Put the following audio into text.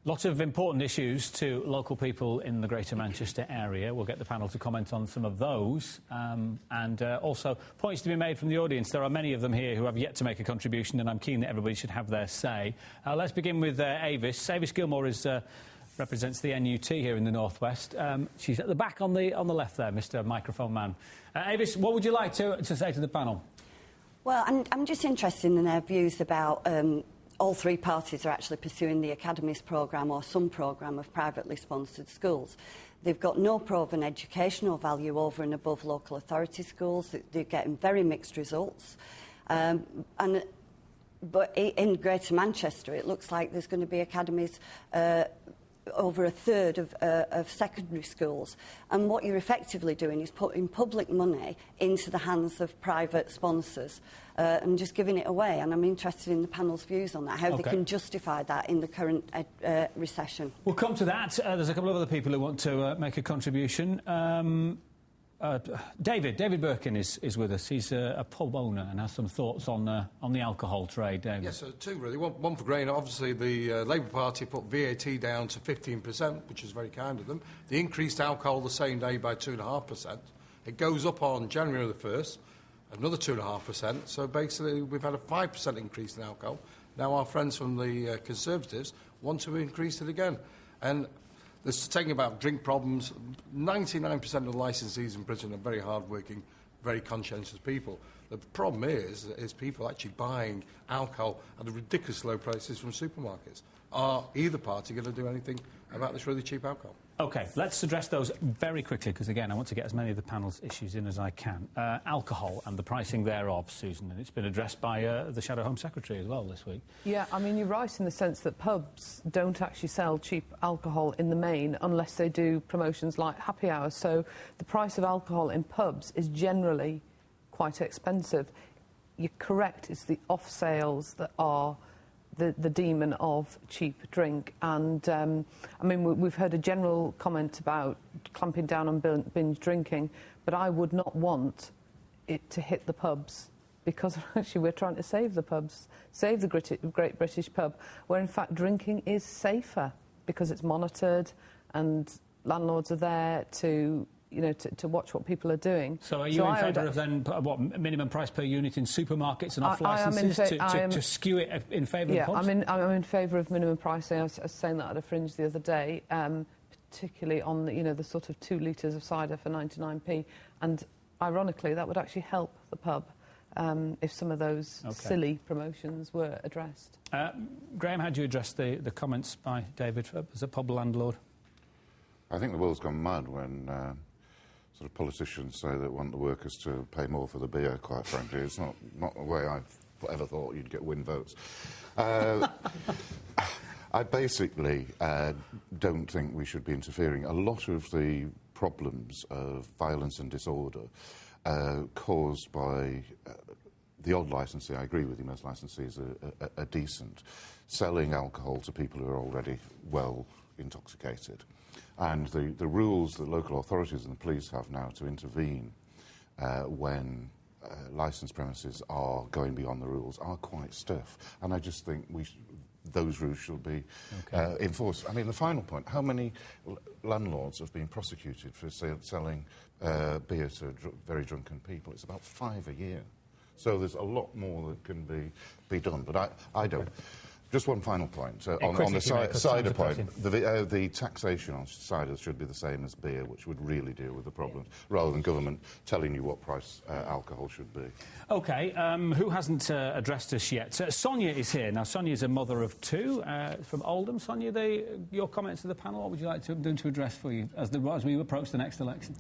Lots of important issues to local people in the Greater Manchester area. We'll get the panel to comment on some of those. And also, points to be made from the audience. There are many of them here who have yet to make a contribution, and I'm keen that everybody should have their say. Let's begin with Avis. Avis Gilmore represents the NUT here in the North West. She's at the back on the left there, Mr Microphone Man. Avis, what would you like to say to the panel? Well, I'm just interested in their views about all three parties are actually pursuing the Academies programme or some programme of privately sponsored schools. They've got no proven educational value over and above local authority schools. They're getting very mixed results. But in Greater Manchester, it looks like there's going to be academies over a third of secondary schools. And what you're effectively doing is putting public money into the hands of private sponsors and just giving it away. And I'm interested in the panel's views on that, how they can justify that in the current recession. We'll come to that. There's a couple of other people who want to make a contribution. David Birkin is with us. He's a pub owner and has some thoughts on the alcohol trade. David. Yes, two really. One for grain. Obviously, the Labour Party put VAT down to 15%, which is very kind of them. They increased alcohol the same day by 2.5%. It goes up on January the 1st, another 2.5%. So basically, we've had a 5% increase in alcohol. Now our friends from the Conservatives want to increase it again. And this thing about drink problems, 99% of the licensees in Britain are very hard-working, very conscientious people. The problem is people actually buying alcohol at ridiculous low prices from supermarkets. Are either party going to do anything about this really cheap alcohol? OK, let's address those very quickly, because, again, I want to get as many of the panel's issues in as I can. Alcohol and the pricing thereof, Susan, and it's been addressed by the Shadow Home Secretary as well this week. Yeah, I mean, you're right in the sense that pubs don't actually sell cheap alcohol in the main unless they do promotions like happy hours. So the price of alcohol in pubs is generally quite expensive. You're correct, it's the off-sales that are the demon of cheap drink. And, I mean, we've heard a general comment about clamping down on binge drinking, but I would not want it to hit the pubs, because actually we're trying to save the pubs, save the Great British Pub, where, in fact, drinking is safer because it's monitored and landlords are there to to watch what people are doing. So are you in favour of then what minimum price per unit in supermarkets and off licences to skew it in favour of pubs? Yeah, I'm in favour of minimum pricing. I was saying that at a fringe the other day, particularly on the sort of 2 litres of cider for 99p, and ironically that would actually help the pub if some of those silly promotions were addressed. Graham, how do you address the comments by David as a pub landlord? I think the world's gone mad when sort of politicians say that want the workers to pay more for the beer, quite frankly. It's not the way I've ever thought you'd win votes. I basically don't think we should be interfering. A lot of the problems of violence and disorder caused by the odd licensee. I agree with you, most licensees are decent. Selling alcohol to people who are already well intoxicated. And the rules that local authorities and the police have now to intervene when licensed premises are going beyond the rules are quite stiff. And I just think those rules should be enforced. I mean, the final point, how many landlords have been prosecuted for selling beer to very drunken people? It's about 5 a year. So there's a lot more that can be done. But I don't. Just one final point. On the cider point, the taxation on cider should be the same as beer, which would really deal with the problems, rather than government telling you what price alcohol should be. OK, who hasn't addressed us yet? Sonia is here. Now, Sonia is a mother of 2 from Oldham. Sonia, your comments to the panel, what would you like them to address for you as we approach the next election?